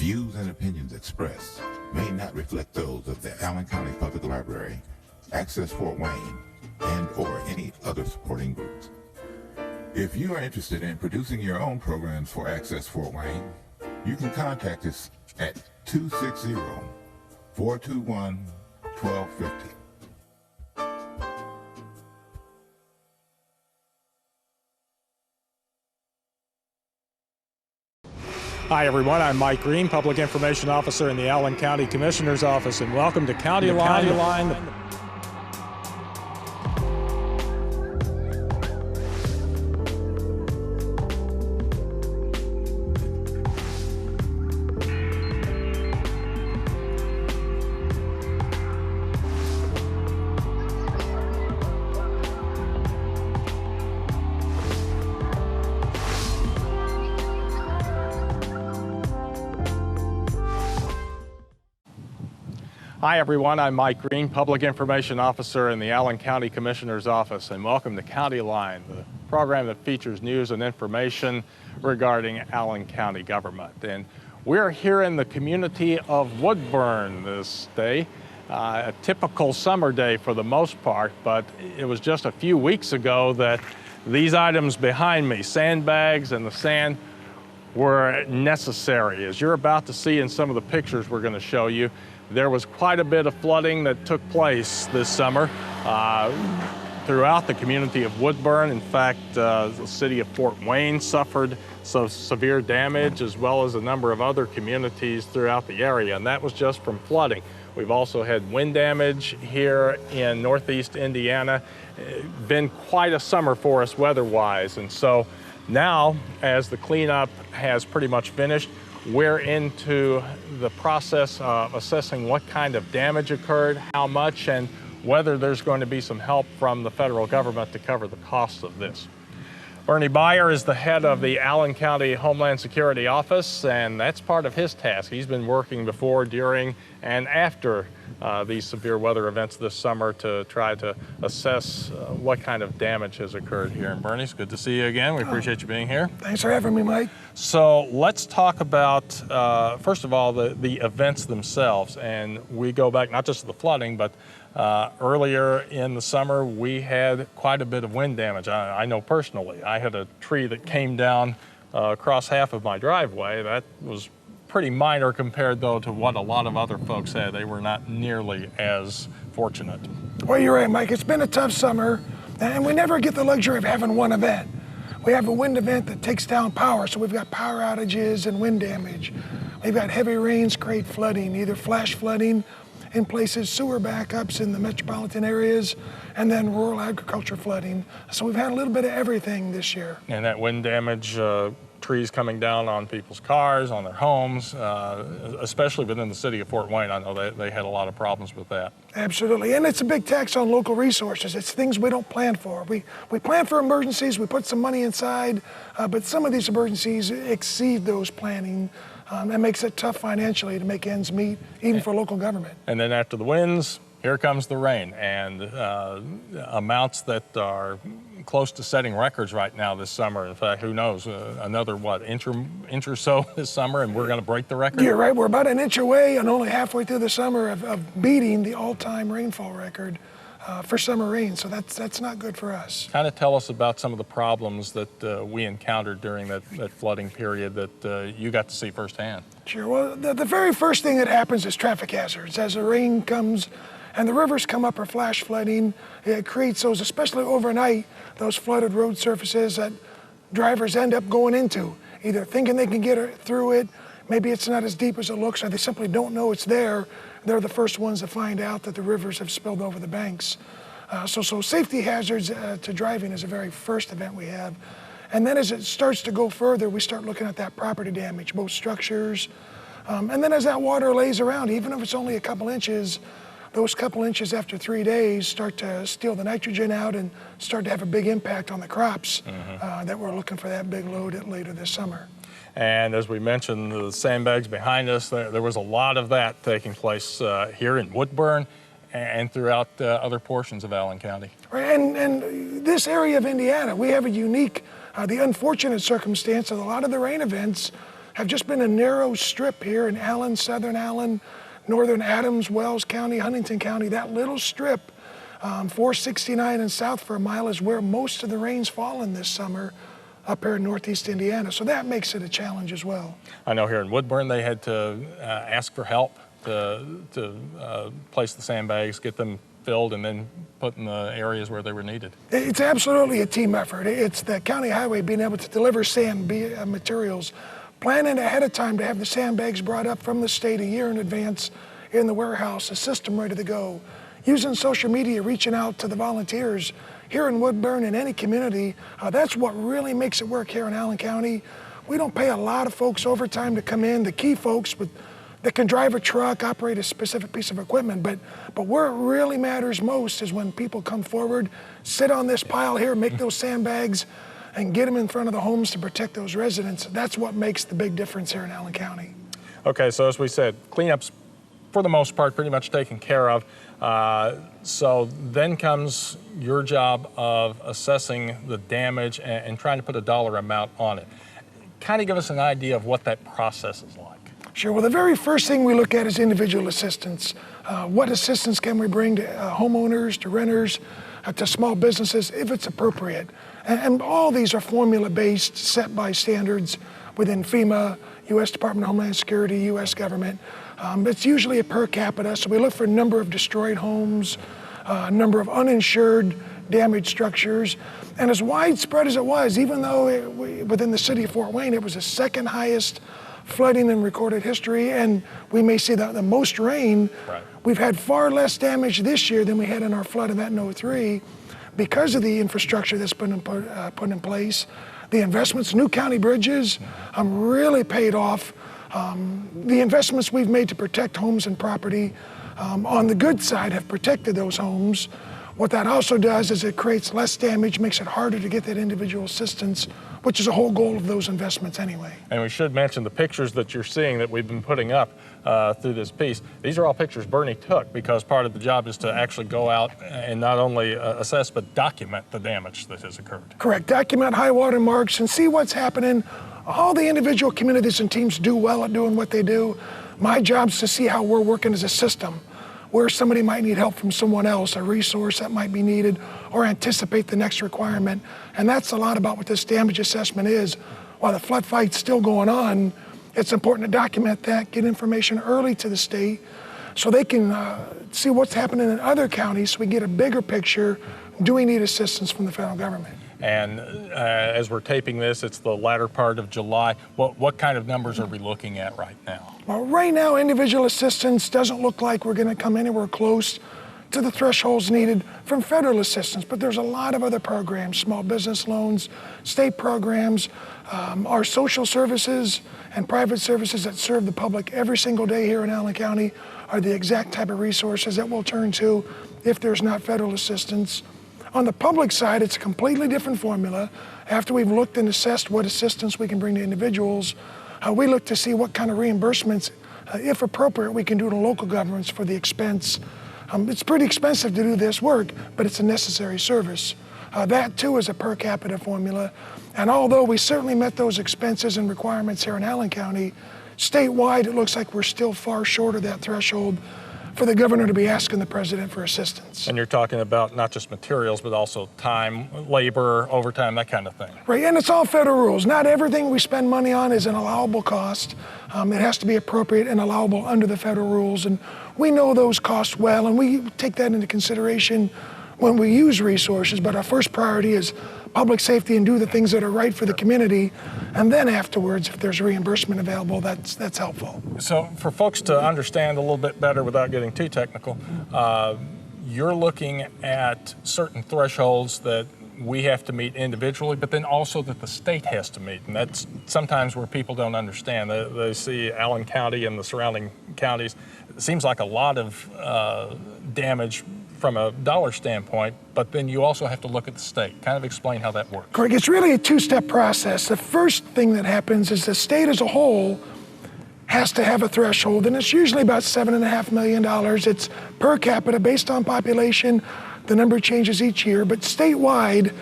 views and opinions expressed may not reflect those of the Allen County Public Library, Access Fort Wayne, and/or any other supporting groups. If you are interested in producing your own programs for Access Fort Wayne, you can contact us at 260-421-1250. Hi everyone, I'm Mike Green, Public Information Officer in the Allen County Commissioner's Office, and welcome to Countyline. Hi everyone, I'm Mike Green, Public Information Officer in the Allen County Commissioner's Office, and welcome to Countyline, the program that features news and information regarding Allen County government. And we're here in the community of Woodburn this day, a typical summer day for the most part, but it was just a few weeks ago that these items behind me, sandbags and the sand, were necessary. As you're about to see in some of the pictures we're going to show you, there was quite a bit of flooding that took place this summer throughout the community of Woodburn. In fact, the city of Fort Wayne suffered some severe damage, as well as a number of other communities throughout the area, and that was just from flooding. We've also had wind damage here in northeast Indiana. Been quite a summer for us weather-wise, and so now, as the cleanup has pretty much finished, we're into the process of assessing what kind of damage occurred, how much, and whether there's going to be some help from the federal government to cover the costs of this. Bernie Beyer is the head of the Allen County Homeland Security Office, and that's part of his task. He's been working before, during, and after these severe weather events this summer to try to assess what kind of damage has occurred here. And Bernie, it's good to see you again. We appreciate you being here. Thanks for having me, Mike. So let's talk about, first of all, the events themselves. And we go back not just to the flooding, but earlier in the summer, we had quite a bit of wind damage. I know personally, I had a tree that came down across half of my driveway. That was pretty minor compared, though, to what a lot of other folks had. They were not nearly as fortunate. Well, you're right, Mike. It's been a tough summer, and we never get the luxury of having one event. We have a wind event that takes down power, so we've got power outages and wind damage. We've got heavy rains create flooding, either flash flooding in places, sewer backups in the metropolitan areas, and then rural agriculture flooding. So we've had a little bit of everything this year. And that wind damage, trees coming down on people's cars, on their homes, especially within the city of Fort Wayne. I know they had a lot of problems with that. Absolutely, and it's a big tax on local resources. It's things we don't plan for. We plan for emergencies, we put some money inside, but some of these emergencies exceed those planning. That makes it tough financially to make ends meet, even for local government. And then after the winds, here comes the rain, and amounts that are close to setting records right now this summer. In fact, who knows, another, inch or so this summer, and we're going to break the record? You're right, we're about an inch away and only halfway through the summer of beating the all-time rainfall record for summer rain, so that's not good for us. Kind of tell us about some of the problems that we encountered during that flooding period that you got to see firsthand. Sure, well, the very first thing that happens is traffic hazards. As the rain comes and the rivers come up or flash flooding, it creates those, especially overnight, those flooded road surfaces that drivers end up going into, either thinking they can get through it, maybe it's not as deep as it looks, or they simply don't know it's there. They're the first ones to find out that the rivers have spilled over the banks. So safety hazards to driving is the very first event we have. And then as it starts to go further, we start looking at that property damage, both structures. And then as that water lays around, even if it's only a couple inches, those couple inches after 3 days start to steal the nitrogen out and start to have a big impact on the crops that we're looking for that big load at later this summer. And as we mentioned, the sandbags behind us, there was a lot of that taking place here in Woodburn and throughout other portions of Allen County. Right, and this area of Indiana, we have a unique, the unfortunate circumstance that a lot of the rain events have just been a narrow strip here in Allen, southern Allen, northern Adams, Wells County, Huntington County. That little strip, 469 and south for a mile, is where most of the rain's fallen this summer up here in northeast Indiana. So that makes it a challenge as well. I know here in Woodburn they had to ask for help to place the sandbags, get them filled, and then put in the areas where they were needed. It's absolutely a team effort. It's the county highway being able to deliver sand materials, planning ahead of time to have the sandbags brought up from the state a year in advance in the warehouse, a system ready to go. Using social media, reaching out to the volunteers here in Woodburn and any community, that's what really makes it work here in Allen County. We don't pay a lot of folks overtime to come in, the key folks that can drive a truck, operate a specific piece of equipment, but where it really matters most is when people come forward, sit on this pile here, make those sandbags, and get them in front of the homes to protect those residents. That's what makes the big difference here in Allen County. Okay, so as we said, cleanup's for the most part pretty much taken care of. So then comes your job of assessing the damage and trying to put a dollar amount on it. Kind of give us an idea of what that process is like. Sure. Well, the very first thing we look at is individual assistance. What assistance can we bring to homeowners, to renters, to small businesses, if it's appropriate? And all these are formula-based, set by standards within FEMA, U.S. Department of Homeland Security, U.S. government. It's usually a per capita, so we look for number of destroyed homes, number of uninsured damaged structures. And as widespread as it was, even though within the city of Fort Wayne, it was the second highest flooding in recorded history, and we may see the most rain. Right. We've had far less damage this year than we had in our flood event in '03 because of the infrastructure that's been put in place. The investments, new county bridges, really paid off. The investments we've made to protect homes and property on the good side have protected those homes. What that also does is it creates less damage, makes it harder to get that individual assistance, which is a whole goal of those investments anyway. And we should mention the pictures that you're seeing that we've been putting up through this piece. These are all pictures Bernie took because part of the job is to actually go out and not only assess but document the damage that has occurred. Correct. Document high water marks and see what's happening. All the individual communities and teams do well at doing what they do. My job is to see how we're working as a system, where somebody might need help from someone else, a resource that might be needed, or anticipate the next requirement. And that's a lot about what this damage assessment is. While the flood fight's still going on, it's important to document that, get information early to the state so they can see what's happening in other counties so we get a bigger picture. Do we need assistance from the federal government? And as we're taping this, it's the latter part of July. What kind of numbers are we looking at right now? Well, right now, individual assistance doesn't look like we're going to come anywhere close to the thresholds needed from federal assistance, but there's a lot of other programs, small business loans, state programs, our social services and private services that serve the public every single day here in Allen County are the exact type of resources that we'll turn to if there's not federal assistance. On the public side, it's a completely different formula. After we've looked and assessed what assistance we can bring to individuals, we look to see what kind of reimbursements, if appropriate, we can do to local governments for the expense. It's pretty expensive to do this work, but it's a necessary service. That too is a per capita formula. And although we certainly met those expenses and requirements here in Allen County, statewide it looks like we're still far short of that threshold for the governor to be asking the president for assistance. And you're talking about not just materials, but also time, labor, overtime, that kind of thing. Right, and it's all federal rules. Not everything we spend money on is an allowable cost. It has to be appropriate and allowable under the federal rules, and we know those costs well, and we take that into consideration when we use resources, but our first priority is public safety and do the things that are right for the community, and then afterwards, if there's reimbursement available, that's helpful. So for folks to understand a little bit better without getting too technical, you're looking at certain thresholds that we have to meet individually, but then also that the state has to meet, and that's sometimes where people don't understand. They see Allen County and the surrounding counties. It seems like a lot of damage from a dollar standpoint, but then you also have to look at the state. Kind of explain how that works. Correct. It's really a two-step process. The first thing that happens is the state as a whole has to have a threshold, and it's usually about $7.5 million. It's per capita based on population. The number changes each year, but statewide,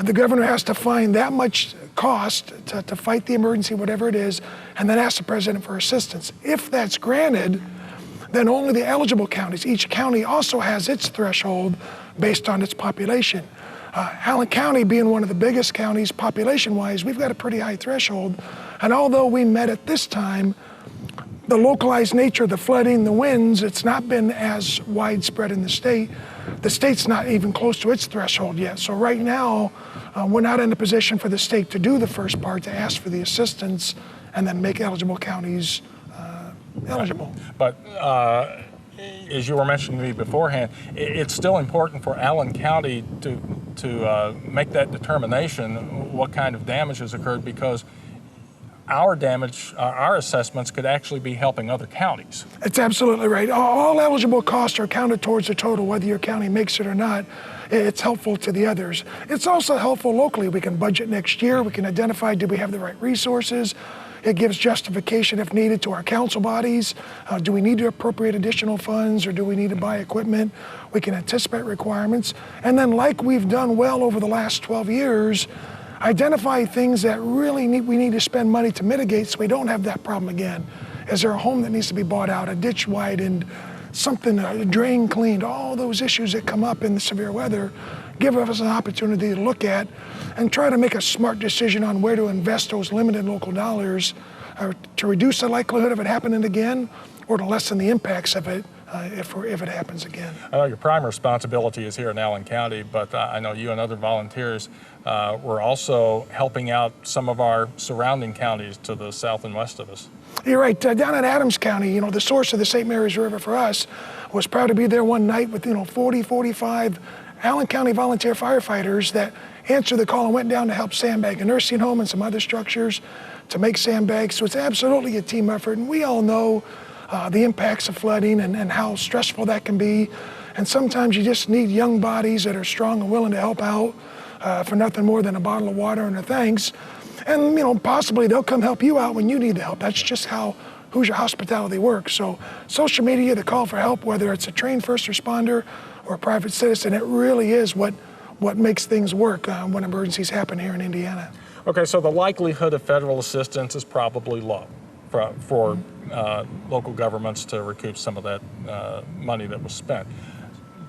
the governor has to find that much cost to fight the emergency, whatever it is, and then ask the president for assistance. If that's granted, then only the eligible counties. Each county also has its threshold based on its population. Allen County being one of the biggest counties population-wise, we've got a pretty high threshold. And although we met at this time, the localized nature of the flooding, the winds, it's not been as widespread in the state. The state's not even close to its threshold yet. So right now, we're not in a position for the state to do the first part, to ask for the assistance and then make eligible counties eligible. But as you were mentioning to me beforehand, it's still important for Allen County to make that determination what kind of damage has occurred, because our damage, our assessments could actually be helping other counties. It's absolutely right. All eligible costs are counted towards the total, whether your county makes it or not. It's helpful to the others. It's also helpful locally. We can budget next year. We can identify, do we have the right resources? It gives justification if needed to our council bodies. Do we need to appropriate additional funds, or do we need to buy equipment? We can anticipate requirements. And then, like we've done well over the last 12 years, identify things that really we need to spend money to mitigate so we don't have that problem again. Is there a home that needs to be bought out, a ditch widened, something, a drain cleaned? All those issues that come up in the severe weather give us an opportunity to look at and try to make a smart decision on where to invest those limited local dollars to reduce the likelihood of it happening again, or to lessen the impacts of it if it happens again. I know your prime responsibility is here in Allen County, but I know you and other volunteers were also helping out some of our surrounding counties to the south and west of us. You're right. Down in Adams County, the source of the St. Mary's River for us, was proud to be there one night with 40, 45 Allen County volunteer firefighters that answered the call and went down to help sandbag a nursing home and some other structures to make sandbags. So it's absolutely a team effort, and we all know the impacts of flooding and how stressful that can be. And sometimes you just need young bodies that are strong and willing to help out for nothing more than a bottle of water and a thanks. And possibly they'll come help you out when you need the help. That's just how Hoosier hospitality works. So social media, the call for help, whether it's a trained first responder or a private citizen, it really is what makes things work when emergencies happen here in Indiana. Okay, so the likelihood of federal assistance is probably low for local governments to recoup some of that money that was spent.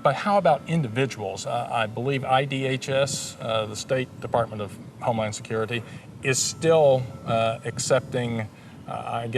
But how about individuals? I believe IDHS, the State Department of Homeland Security, is still accepting,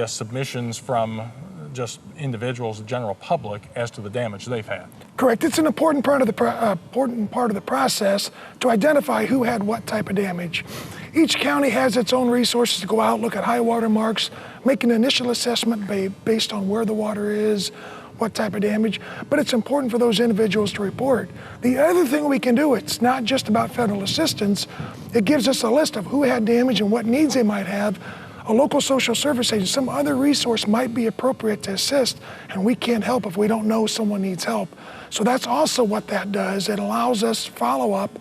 submissions from just individuals, the general public, as to the damage they've had. Correct. It's an important part of the process to identify who had what type of damage. Each county has its own resources to go out, look at high water marks, make an initial assessment based on where the water is, what type of damage, but it's important for those individuals to report. The other thing we can do, it's not just about federal assistance, it gives us a list of who had damage and what needs they might have. A local social service agent, some other resource might be appropriate to assist, and we can't help if we don't know someone needs help. So that's also what that does. It allows us follow up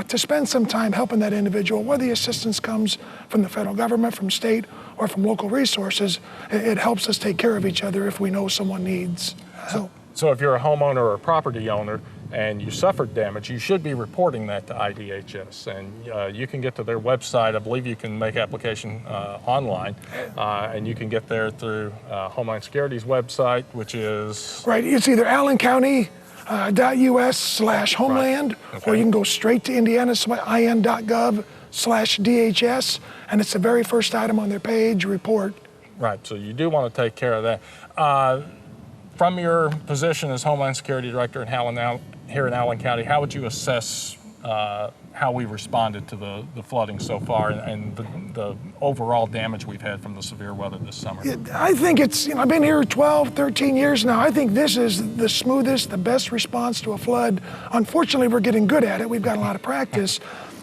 to spend some time helping that individual, whether the assistance comes from the federal government, from state, or from local resources. It helps us take care of each other if we know someone needs help. So if you're a homeowner or a property owner and you suffered damage, you should be reporting that to IDHS. And you can get to their website. I believe you can make application online, and you can get there through Homeland Security's website, which is? Right, it's either Allen County .us/homeland, right. Okay. or you can go straight to indiana.gov/DHS, and it's the very first item on their page, report. Right, so you do want to take care of that. From your position as Homeland Security Director here in Allen County, how would you assess how we responded to the flooding so far and the overall damage we've had from the severe weather this summer? I think it's, I've been here 12, 13 years now. I think this is the smoothest, the best response to a flood. Unfortunately, we're getting good at it. We've got a lot of practice.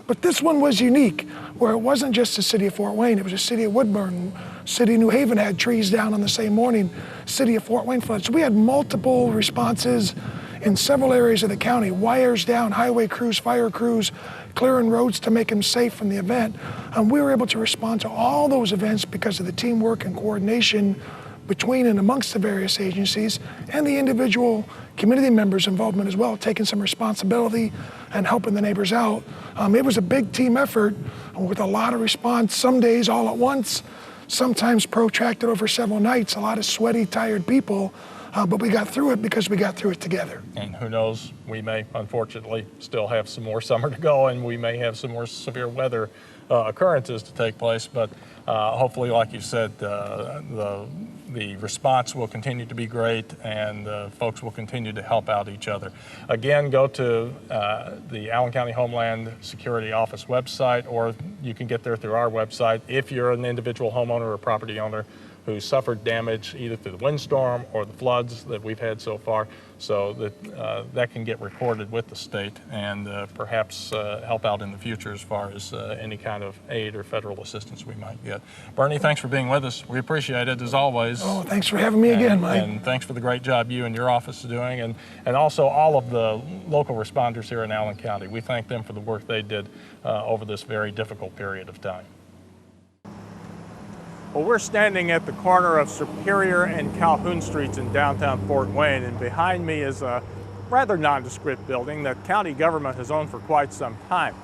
But this one was unique, where it wasn't just the city of Fort Wayne, it was the city of Woodburn. City of New Haven had trees down on the same morning. City of Fort Wayne flooded. So we had multiple responses in several areas of the county, wires down, highway crews, fire crews, clearing roads to make them safe from the event. We were able to respond to all those events because of the teamwork and coordination between and amongst the various agencies and the individual community members' involvement as well, taking some responsibility and helping the neighbors out. It was a big team effort with a lot of response, some days all at once, sometimes protracted over several nights, a lot of sweaty, tired people, but we got through it because we got through it together. And who knows, we may unfortunately still have some more summer to go, and we may have some more severe weather occurrences to take place, but hopefully, like you said, the response will continue to be great, and folks will continue to help out each other. Again, go to the Allen County Homeland Security Office website, or you can get there through our website if you're an individual homeowner or property owner who suffered damage either through the windstorm or the floods that we've had so far, so that that can get recorded with the state and perhaps help out in the future as far as any kind of aid or federal assistance we might get. Bernie, thanks for being with us. We appreciate it as always. Oh, thanks for having me again, Mike. And thanks for the great job you and your office are doing, and also all of the local responders here in Allen County. We thank them for the work they did over this very difficult period of time. Well, we're standing at the corner of Superior and Calhoun Streets in downtown Fort Wayne, and behind me is a rather nondescript building that county government has owned for quite some time.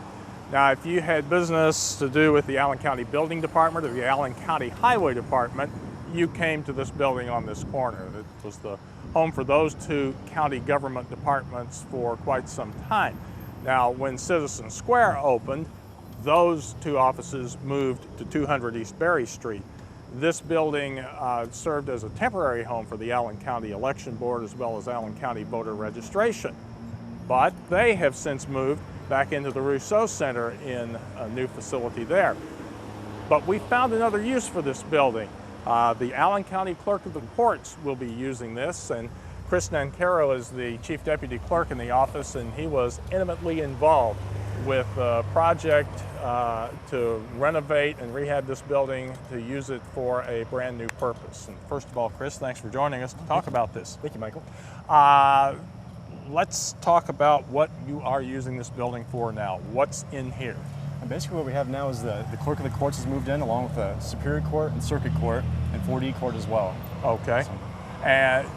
Now, if you had business to do with the Allen County Building Department or the Allen County Highway Department, you came to this building on this corner. It was the home for those two county government departments for quite some time. Now, when Citizen Square opened, those two offices moved to 200 East Berry Street. This building served as a temporary home for the Allen County Election Board as well as Allen County voter registration. But they have since moved back into the Rousseau Center in a new facility there. But we found another use for this building. The Allen County Clerk of the Courts will be using this, and Chris Nancaro is the Chief Deputy Clerk in the office, and he was intimately involved with a project to renovate and rehab this building to use it for a brand new purpose. And first of all, Chris, thanks for joining us to talk about this. Thank you, Michael. Let's talk about what you are using this building for now. What's in here? And basically what we have now is the Clerk of the Courts has moved in along with the Superior Court and Circuit Court and 4D Court as well. Okay. So, and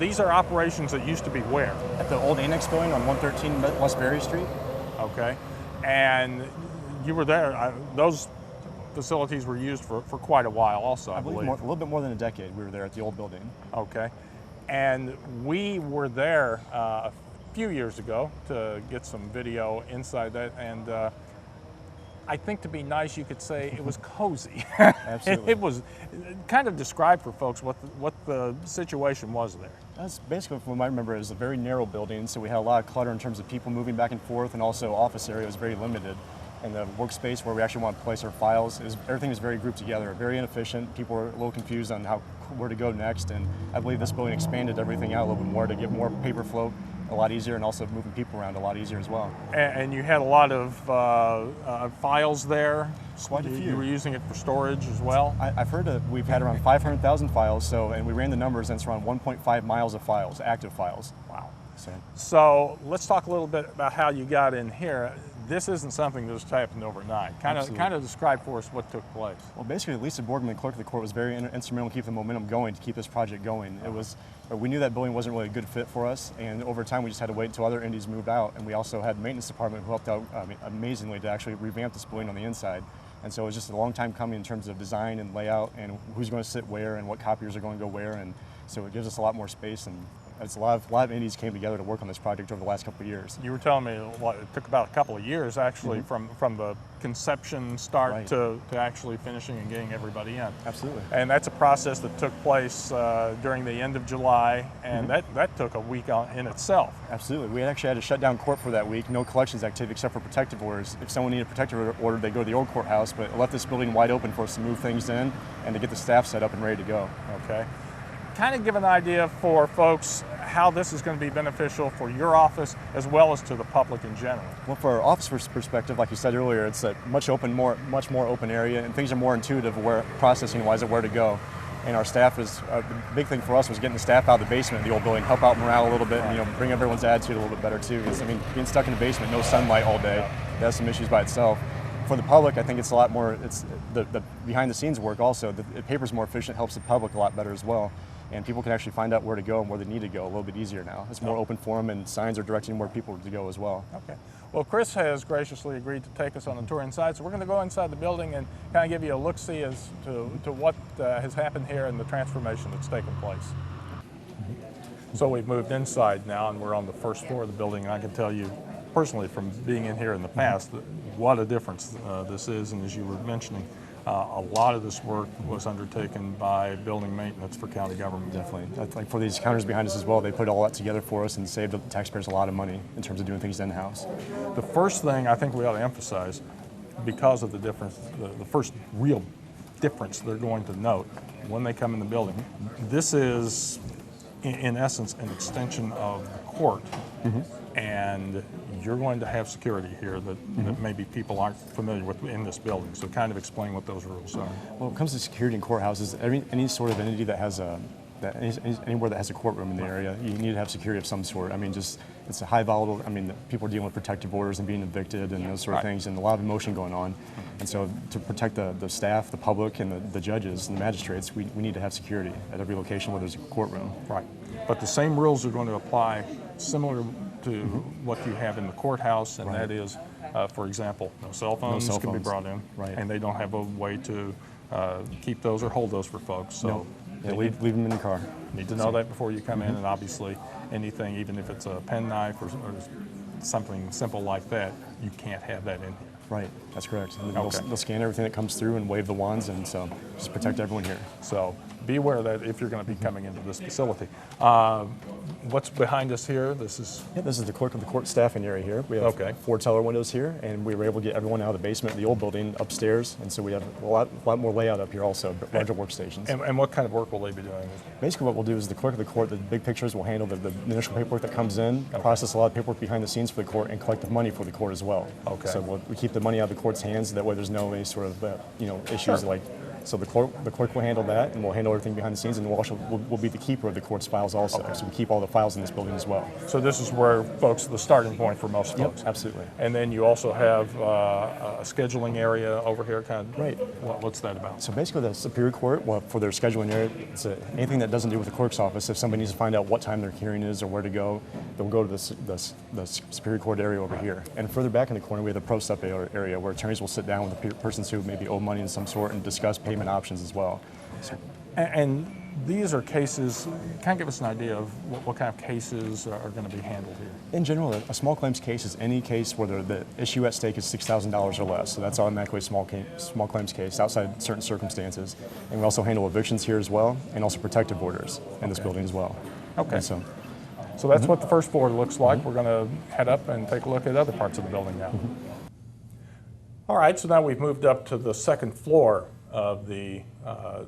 these are operations that used to be where? at the old Annex building on 113 West Berry Street. Okay. And you were there. Those facilities were used for quite a while also, I believe. A little bit more than a decade we were there at the old building. Okay. And we were there a few years ago to get some video inside that, and I think to be nice, you could say it was cozy. Absolutely. It was kind of describe for folks what the situation was there. That's basically, from what I remember, it was a very narrow building, so we had a lot of clutter in terms of people moving back and forth, and also office area was very limited. And the workspace where we actually want to place our files, everything was very grouped together, very inefficient. People were a little confused on where to go next, and I believe this building expanded everything out a little bit more to get more paper flow a lot easier, and also moving people around a lot easier as well. And you had a lot of files there. Quite a few. You were using it for storage as well? I've heard that we've had around 500,000 files, and we ran the numbers, and it's around 1.5 miles of files, active files. Wow. So let's talk a little bit about how you got in here. This isn't something that just happened overnight. Kind of describe for us what took place. Well, basically, Lisa Boardman, the clerk of the court, was very instrumental to keep the momentum going, to keep this project going. We knew that building wasn't really a good fit for us, and over time we just had to wait until other indies moved out, and we also had a maintenance department who helped out amazingly to actually revamp this building on the inside. And so it was just a long time coming in terms of design and layout and who's going to sit where and what copiers are going to go where, and so it gives us a lot more space, and it's a lot of indies came together to work on this project over the last couple of years. You were telling me it took about a couple of years actually from the conception start to actually finishing and getting everybody in. Absolutely. And that's a process that took place during the end of July, and that took a week in itself. Absolutely. We actually had to shut down court for that week. No collections activity except for protective orders. If someone needed a protective order, they go to the old courthouse, but it left this building wide open for us to move things in and to get the staff set up and ready to go. Okay. Kind of give an idea for folks how this is going to be beneficial for your office as well as to the public in general. Well, for our office perspective, like you said earlier, it's a much more open area, and things are more intuitive processing-wise of where to go. And our staff is, the big thing for us was getting the staff out of the basement of the old building, help out morale a little bit, and bring everyone's attitude a little bit better too. Because being stuck in the basement, no sunlight all day, that's some issues by itself. For the public, I think it's a lot more, it's the behind the scenes work also. The paper's more efficient, helps the public a lot better as well. And people can actually find out where to go and where they need to go a little bit easier now. It's more open for them, and signs are directing where people to go as well. Okay. Well, Chris has graciously agreed to take us on a tour inside, so we're going to go inside the building and kind of give you a look-see as to what has happened here and the transformation that's taken place. So we've moved inside now, and we're on the first floor of the building, and I can tell you personally from being in here in the past what a difference this is. And as you were mentioning, a lot of this work was undertaken by building maintenance for county government. Definitely. That's like for these counters behind us as well, they put all that together for us and saved the taxpayers a lot of money in terms of doing things in-house. The first thing I think we ought to emphasize, because of the difference, the first real difference they're going to note when they come in the building, this is in essence an extension of the court. And you're going to have security here that maybe people aren't familiar with in this building. So kind of explain what those rules are. Well, when it comes to security in courthouses, any sort of entity that has anywhere that has a courtroom in the area, you need to have security of some sort. I mean, it's a high volatile, I mean, people are dealing with protective orders and being evicted and those sort of things, and a lot of emotion going on. And so to protect the staff, the public, and the judges and the magistrates, we need to have security at every location where there's a courtroom. Right. But the same rules are going to apply similar to what you have in the courthouse, and that is, for example, no cell phones can be brought in, and they don't have a way to keep those or hold those for folks. So leave them in the car. You need to know that before you come in, and obviously anything, even if it's a penknife or something simple like that, you can't have that in here. Right, that's correct. And they'll scan everything that comes through and wave the wands, and so just protect everyone here. So be aware of that if you're going to be coming into this facility. What's behind us here? This is the clerk of the court staffing area here. We have 4 teller windows here, and we were able to get everyone out of the basement of the old building upstairs, and so we have a lot more layout up here also, larger workstations. And what kind of work will they be doing? Basically what we'll do is the clerk of the court, the big pictures, will handle the initial paperwork that comes in, process a lot of paperwork behind the scenes for the court, and collect the money for the court as well. Okay. So we keep the money out of the court's hands, that way there's no any sort of issues like. So the clerk will handle that, and we'll handle everything behind the scenes, and we'll be the keeper of the court's files also. Okay. So we keep all the files in this building as well. So this is where folks, the starting point for most folks. Yep, absolutely. And then you also have a scheduling area over here, kind of. Right. What's that about? So basically the Superior Court, for their scheduling area, it's anything that doesn't do with the clerk's office. If somebody needs to find out what time their hearing is or where to go, they'll go to the Superior Court area over here. And further back in the corner, we have the pro sup area where attorneys will sit down with the persons who maybe owe money in some sort and discuss payment options as well. And these are cases, kind of give us an idea of what kind of cases are going to be handled here? In general, a small claims case is any case where the issue at stake is $6,000 or less. So that's automatically a small claims case outside certain circumstances. And we also handle evictions here as well, and also protective orders in this building as well. Okay. And so that's what the first floor looks like. We're going to head up and take a look at other parts of the building now. All right, so now we've moved up to the second floor of the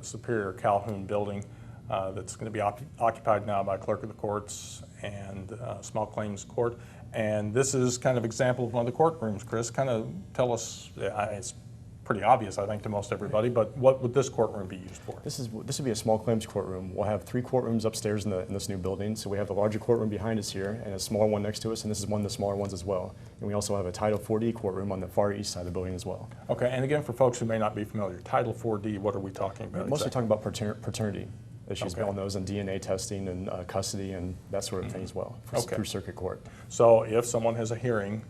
Superior Calhoun building that's going to be occupied now by Clerk of the Courts and Small Claims Court. And this is kind of example of one of the courtrooms. Chris, kind of tell us, it's pretty obvious, I think, to most everybody, but what would this courtroom be used for? This would be a small claims courtroom. We'll have 3 courtrooms upstairs in this new building. So we have the larger courtroom behind us here and a smaller one next to us, and this is one of the smaller ones as well. And we also have a Title 4D courtroom on the far east side of the building as well. Okay, and again, for folks who may not be familiar, Title 4D, what are we talking about? We're mostly talking about paternity issues on those, and DNA testing and custody and that sort of thing as well through circuit court. So if someone has a hearing,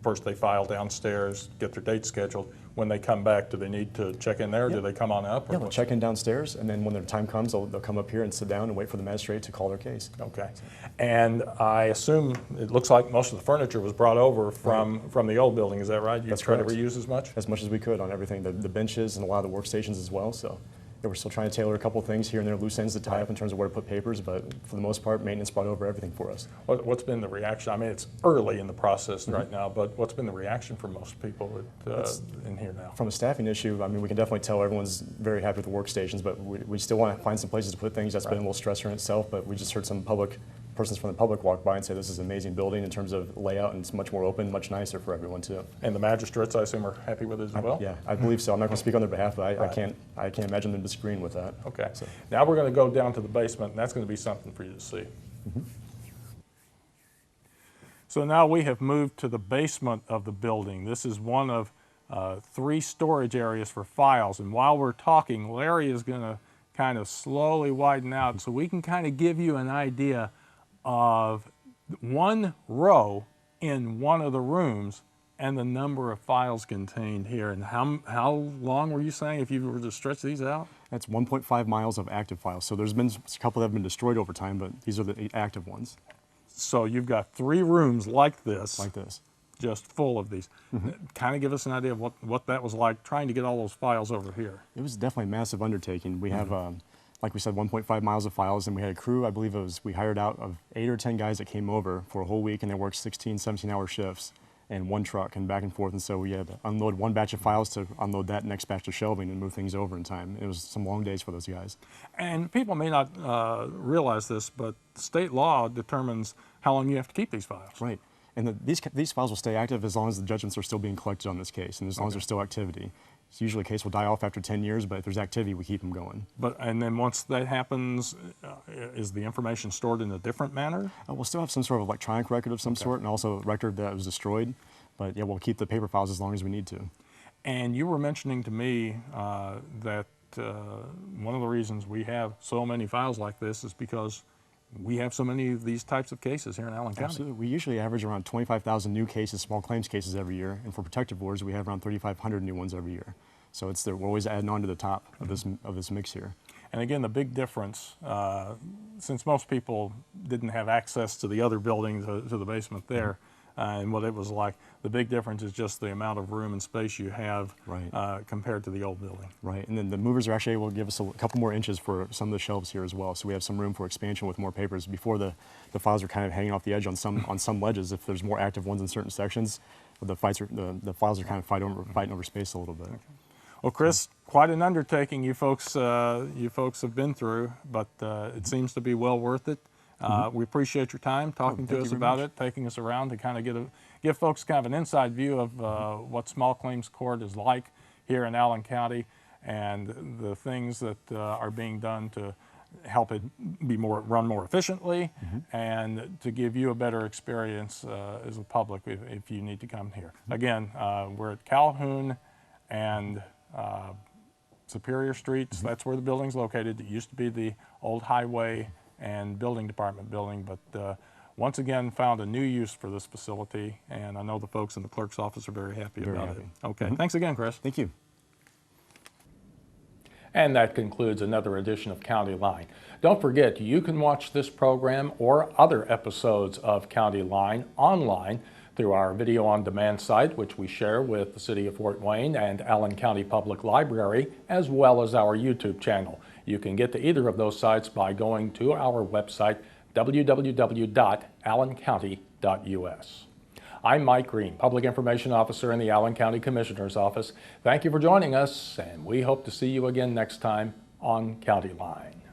first they file downstairs, get their date scheduled. When they come back, do they need to check in there? Do they come on up? Yeah, they'll check in downstairs, and then when their time comes, they'll come up here and sit down and wait for the magistrate to call their case. Okay. And I assume it looks like most of the furniture was brought over from the old building. Is that right? You try to reuse as much? As much as we could on everything, the benches and a lot of the workstations as well. So. Yeah, we're still trying to tailor a couple of things here and there, loose ends to tie up in terms of where to put papers, but for the most part, maintenance brought over everything for us. What's been the reaction? I mean, it's early in the process right now, but what's been the reaction from most people in here now? From a staffing issue, I mean, we can definitely tell everyone's very happy with the workstations, but we still want to find some places to put things. That's been a little stressor in itself, but we just heard some persons from the public walk by and say this is an amazing building in terms of layout, and it's much more open, much nicer for everyone too. And the magistrates, I assume, are happy with it as well? Yeah, I believe so. I'm not going to speak on their behalf, but I can't imagine them disagreeing with that. Okay. So. Now we're going to go down to the basement, and that's going to be something for you to see. So now we have moved to the basement of the building. This is one of 3 storage areas for files. And while we're talking, Larry is going to kind of slowly widen out so we can kind of give you an idea of one row in one of the rooms and the number of files contained here. And how long were you saying if you were to stretch these out? That's 1.5 miles of active files. So there's been a couple that have been destroyed over time, but these are the active ones. So you've got 3 rooms like this. Like this. Just full of these. Kind of give us an idea of what that was like trying to get all those files over here. It was definitely a massive undertaking. We have, like we said, 1.5 miles of files, and we had a crew, I believe we hired out of 8 or 10 guys that came over for a whole week, and they worked 16, 17-hour shifts and 1 truck and back and forth. And so we had to unload 1 batch of files to unload that next batch of shelving and move things over in time. It was some long days for those guys. And people may not realize this, but state law determines how long you have to keep these files. Right. And these files will stay active as long as the judgments are still being collected on this case, and as long as there's still activity. It's usually a case will die off after 10 years, but if there's activity, we keep them going. And then once that happens, is the information stored in a different manner? We'll still have some sort of electronic record of some sort, and also a record that was destroyed. But yeah, we'll keep the paper files as long as we need to. And you were mentioning to me that one of the reasons we have so many files like this is because we have so many of these types of cases here in Allen County. Absolutely. We usually average around 25,000 new cases, small claims cases every year. And for protective orders, we have around 3,500 new ones every year. So we're always adding on to the top of this mix here. And again, the big difference, since most people didn't have access to the other building, to the basement there, and what it was like, the big difference is just the amount of room and space you have compared to the old building. Right, and then the movers are actually able to give us a couple more inches for some of the shelves here as well. So we have some room for expansion with more papers. Before the files are kind of hanging off the edge on some ledges. If there's more active ones in certain sections, the files are kind of fighting over space a little bit. Okay. Well, Chris, quite an undertaking you folks have been through, but it seems to be well worth it. We appreciate your time talking to us about it, taking us around to kind of give folks kind of an inside view of what small claims court is like here in Allen County and the things that are being done to help it run more efficiently and to give you a better experience as a public if you need to come here. Again, we're at Calhoun and Superior Streets. That's where the building's located. It used to be the old highway and building department building, but once again found a new use for this facility, and I know the folks in the clerk's office are very happy about it. Okay, thanks again, Chris. Thank you. And that concludes another edition of County Line. Don't forget, you can watch this program or other episodes of County Line online through our video on demand site, which we share with the City of Fort Wayne and Allen County Public Library, as well as our YouTube channel. You can get to either of those sites by going to our website, www.allencounty.us. I'm Mike Green, Public Information Officer in the Allen County Commissioner's Office. Thank you for joining us, and we hope to see you again next time on County Line.